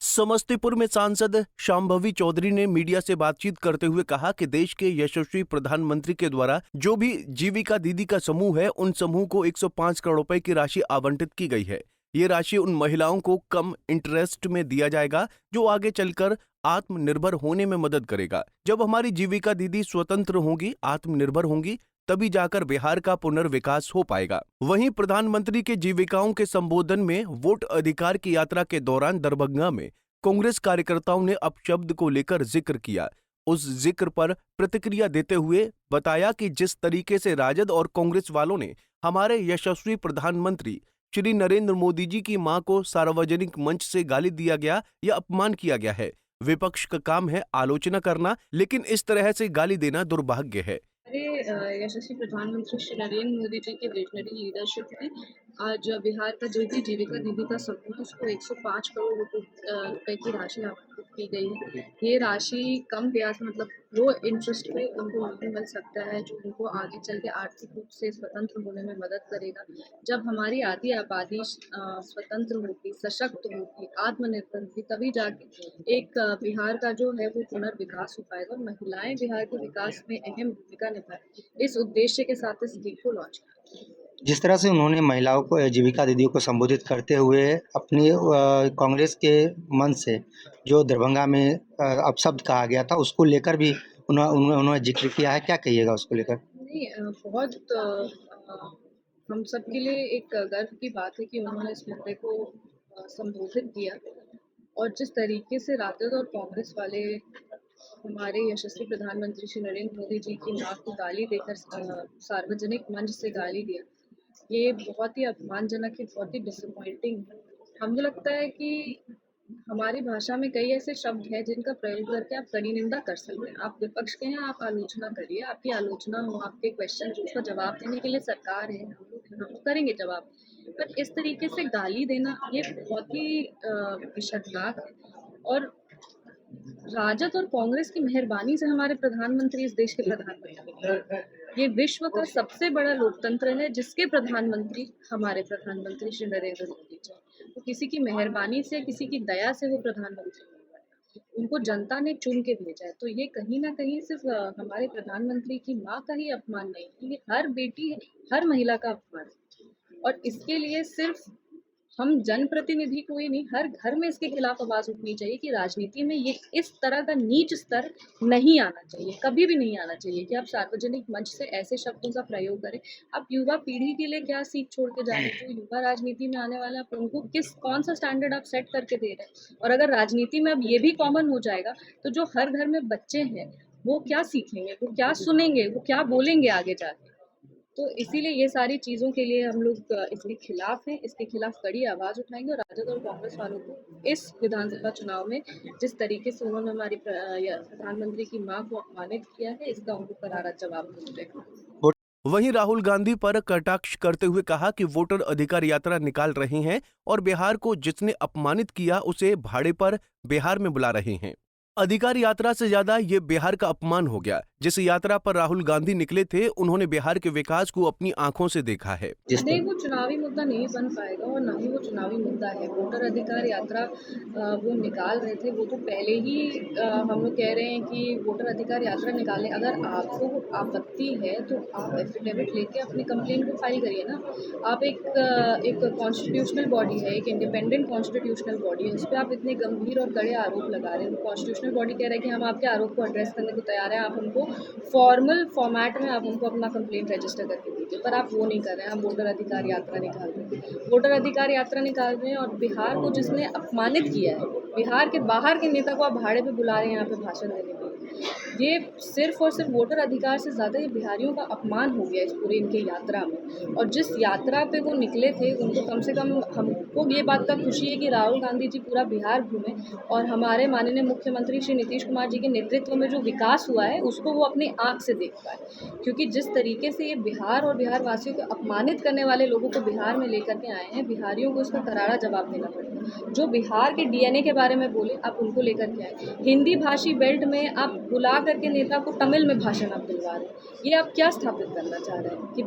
समस्तीपुर में सांसद शांभवी चौधरी ने मीडिया से बातचीत करते हुए कहा कि देश के यशस्वी प्रधानमंत्री के द्वारा जो भी जीविका दीदी का समूह है, उन समूह को 105 करोड़ रुपए की राशि आवंटित की गई है। ये राशि उन महिलाओं को कम इंटरेस्ट में दिया जाएगा जो आगे चलकर आत्मनिर्भर होने में मदद करेगा। जब हमारी जीविका दीदी स्वतंत्र होंगी, आत्मनिर्भर होंगी, तभी जाकर बिहार का पुनर्विकास हो पाएगा। वहीं प्रधानमंत्री के जीविकाओं के संबोधन में वोट अधिकार की यात्रा के दौरान दरभंगा में कांग्रेस कार्यकर्ताओं ने अपशब्द को लेकर जिक्र किया। उस जिक्र पर प्रतिक्रिया देते हुए बताया कि जिस तरीके से राजद और कांग्रेस वालों ने हमारे यशस्वी प्रधानमंत्री श्री नरेंद्र मोदी जी की मां को सार्वजनिक मंच से गाली दिया गया या अपमान किया गया है। विपक्ष का काम है आलोचना करना, लेकिन इस तरह से गाली देना दुर्भाग्य है। यशस्वी प्रधानमंत्री श्री नरेंद्र मोदी जी की विजनरी लीडरशिप में आज बिहार का जो भी जीविका दीदी का समूह है उसको 105 करोड़ रुपए की राशि आवंटित की गई है। ये राशि कम ब्याज मतलब लो इंटरेस्ट पे उनको लोन मिल सकता है जो उनको आगे चल के आर्थिक रूप से स्वतंत्र होने में मदद करेगा। जब हमारी आधी आबादी स्वतंत्र होगी, सशक्त होगी, आत्मनिर्भर होगी, तभी जाके एक बिहार का जो है वो पुनर्विकास हो पाएगा और महिलाएं बिहार के विकास में अहम भूमिका निभाए। इस उद्देश्य के साथ इस गीत को लॉन्च किया। जिस तरह से उन्होंने महिलाओं को जीविका दीदियों को संबोधित करते हुए अपनी कांग्रेस के मंच से जो दरभंगा में अपशब्द कहा गया था उसको लेकर भी उन्होंने जिक्र किया है। क्या कहिएगा उसको लेकर? नहीं, बहुत हम सबके लिए एक गर्व की बात है कि उन्होंने इस मुद्दे को संबोधित किया और जिस तरीके से राजद और कांग्रेस वाले हमारे यशस्वी प्रधानमंत्री श्री नरेंद्र मोदी जी की मां को गाली देकर सार्वजनिक मंच से गाली दिया, ये बहुत ही अपमानजनक है, बहुत ही डिसअपॉइंटिंग है। हमें लगता है कि हमारी भाषा में कई ऐसे शब्द हैं जिनका प्रयोग करके आप कड़ी निंदा कर सकते हैं। आप विपक्ष के हैं, आप आलोचना करिए, आपकी आलोचना हो, आपके क्वेश्चन हो, उसका जवाब देने के लिए सरकार है, हम लोग हैं, हम लोग करेंगे जवाब। पर इस तरीके से गाली देना ये बहुत ही शर्मनाक है और राजद और कांग्रेस की मेहरबानी से हमारे प्रधानमंत्री इस देश के प्रधानमंत्री हैं। ये विश्व का सबसे बड़ा लोकतंत्र है जिसके प्रधानमंत्री हमारे प्रधानमंत्री श्री नरेंद्र मोदी जी हैं। तो किसी की मेहरबानी से, किसी की दया से वो प्रधानमंत्री नहीं बने। उनको जनता ने चुन के भेजा है। तो ये कहीं ना कहीं सिर्फ हमारे प्रधानमंत्री की माँ का ही अपमान नहीं है, ये हर बेटी, हर महिला का अपमान है। और इसके लिए सिर्फ हम जनप्रतिनिधि कोई नहीं, हर घर में इसके खिलाफ आवाज उठनी चाहिए कि राजनीति में ये इस तरह का नीच स्तर नहीं आना चाहिए, कभी भी नहीं आना चाहिए कि आप सार्वजनिक मंच से ऐसे शब्दों का प्रयोग करें। आप युवा पीढ़ी के लिए क्या सीख छोड़ के जा रहे हैं? जो युवा राजनीति में आने वाला है उनको कौन सा स्टैंडर्ड आप सेट करके दे रहे हैं? और अगर राजनीति में अब ये भी कॉमन हो जाएगा तो जो हर घर में बच्चे हैं वो क्या सीखेंगे, वो क्या सुनेंगे, वो क्या बोलेंगे आगे जाके? तो इसीलिए ये सारी चीज़ों के लिए हम लोग इसके खिलाफ हैं, इसके खिलाफ कड़ी आवाज़ उठाएंगे और राजद और कांग्रेस वालों को इस विधानसभा चुनाव में जिस तरीके से उन्होंने हमारी प्रधानमंत्री की मां को अपमानित किया है, इसका उनको करारा जवाब मिलेगा। वहीं राहुल गांधी पर कटाक्ष करते हुए कहा कि वोटर अधिकार यात्रा निकाल रहे हैं और बिहार को जिसने अपमानित किया उसे भाड़े पर बिहार में बुला रहे हैं। अधिकार यात्रा से ज्यादा ये बिहार का अपमान हो गया। जिस यात्रा पर राहुल गांधी निकले थे, उन्होंने बिहार के विकास को अपनी आंखों से देखा है। नहीं, वो चुनावी मुद्दा नहीं बन पाएगा और ना ही वो चुनावी मुद्दा है। वोटर अधिकार यात्रा वो निकाल रहे थे, वो तो पहले ही हम लोग कह रहे हैं कि वोटर अधिकार यात्रा निकालें। अगर आपको आपत्ति है तो आप एफिडेविट लेके अपनी कंप्लेंट को फाइल करिए ना। आप एक कॉन्स्टिट्यूशनल बॉडी है, एक इंडिपेंडेंट कॉन्स्टिट्यूशनल बॉडी है, उस पर आप इतने गंभीर और कड़े आरोप लगा रहे हैं। कॉन्स्टिट्यूशनल बॉडी कह रहा है कि हम आपके आरोप को एड्रेस करने को तैयार हैं, आप हमको फॉर्मल फॉर्मेट में आप हमको अपना कंप्लेंट रजिस्टर करके दीजिए, पर आप वो नहीं कर रहे हैं। आप वोटर अधिकार यात्रा निकाल रहे हैं, वोटर अधिकार यात्रा निकाल रहे हैं और बिहार को जिसने अपमानित किया है, बिहार के बाहर के नेता को आप भाड़े पे बुला रहे हैं यहाँ पे भाषण देने के लिए। ये सिर्फ और सिर्फ वोटर अधिकार से ज़्यादा ये बिहारियों का अपमान हो गया इस पूरे इनके यात्रा में। और जिस यात्रा पे वो निकले थे उनको कम से कम हमको ये बात का खुशी है कि राहुल गांधी जी पूरा बिहार घूमे और हमारे माननीय मुख्यमंत्री श्री नीतीश कुमार जी के नेतृत्व में जो विकास हुआ है उसको वो अपनी आँख से देख पाए। क्योंकि जिस तरीके से ये बिहार और बिहार वासियों को अपमानित करने वाले लोगों को बिहार में लेकर के आए हैं, बिहारियों को इसका करारा जवाब देना पड़ेगा। जो बिहार के DNA के बारे में बोले आप उनको लेकर के आए। हिंदी भाषी बेल्ट में आप बुला बुला करके नेता को तमिल में भाषण आप दिलवा रहे हैं। ये आप क्या स्थापित करना चाह रहे हैं कि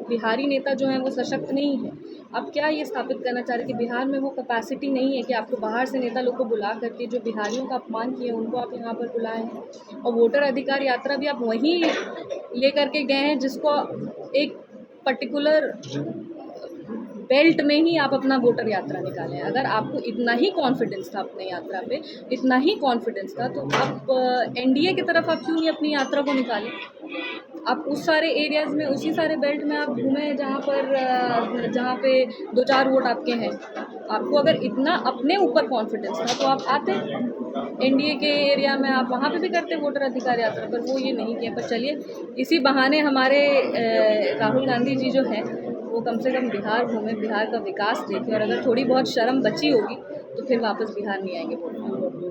बिहारी नेता जो हैं वो सशक्त नहीं है। आप क्या ये स्थापित करना चाह रहे हैं कि बिहार में वो कैपेसिटी नहीं है कि आपको बाहर से नेता लोग को बुला करके जो बिहारियों का अपमान किए उनको आप यहाँ पर बुलाए हैं। और वोटर अधिकार यात्रा भी आप वहीं लेकर के गए हैं जिसको एक पर्टिकुलर बेल्ट में ही आप अपना वोटर यात्रा निकालें। अगर आपको इतना ही कॉन्फिडेंस था अपने यात्रा पे, इतना ही कॉन्फिडेंस था, तो आप एनडीए की तरफ आप क्यों नहीं अपनी यात्रा को निकालें? आप उस सारे एरियाज़ में, उसी सारे बेल्ट में आप घूमें जहाँ पे 2-4 वोट आपके हैं। आपको अगर इतना अपने ऊपर कॉन्फिडेंस था तो आप आते एनडीए के एरिया में, आप वहाँ पे भी करते वोटर अधिकार यात्रा, पर वो ये नहीं किया। पर चलिए, इसी बहाने हमारे राहुल गांधी जी जो हैं वो कम से कम बिहार घूमें, बिहार का विकास देखें, और अगर थोड़ी बहुत शर्म बची होगी तो फिर वापस बिहार नहीं आएंगे वोट मांगने।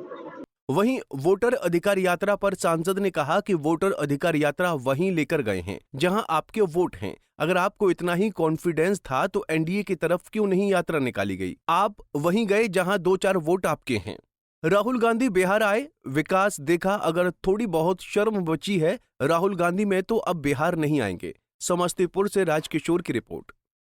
वहीं वोटर अधिकार यात्रा पर सांसद ने कहा कि वोटर अधिकार यात्रा वहीं लेकर गए हैं जहां आपके वोट हैं। अगर आपको इतना ही कॉन्फिडेंस था तो एनडीए की तरफ क्यों नहीं यात्रा निकाली गई? आप वहीं गए जहां 2-4 वोट आपके हैं। राहुल गांधी बिहार आए, विकास देखा। अगर थोड़ी बहुत शर्म बची है राहुल गांधी में तो अब बिहार नहीं आएंगे। समस्तीपुर से राजकिशोर की रिपोर्ट।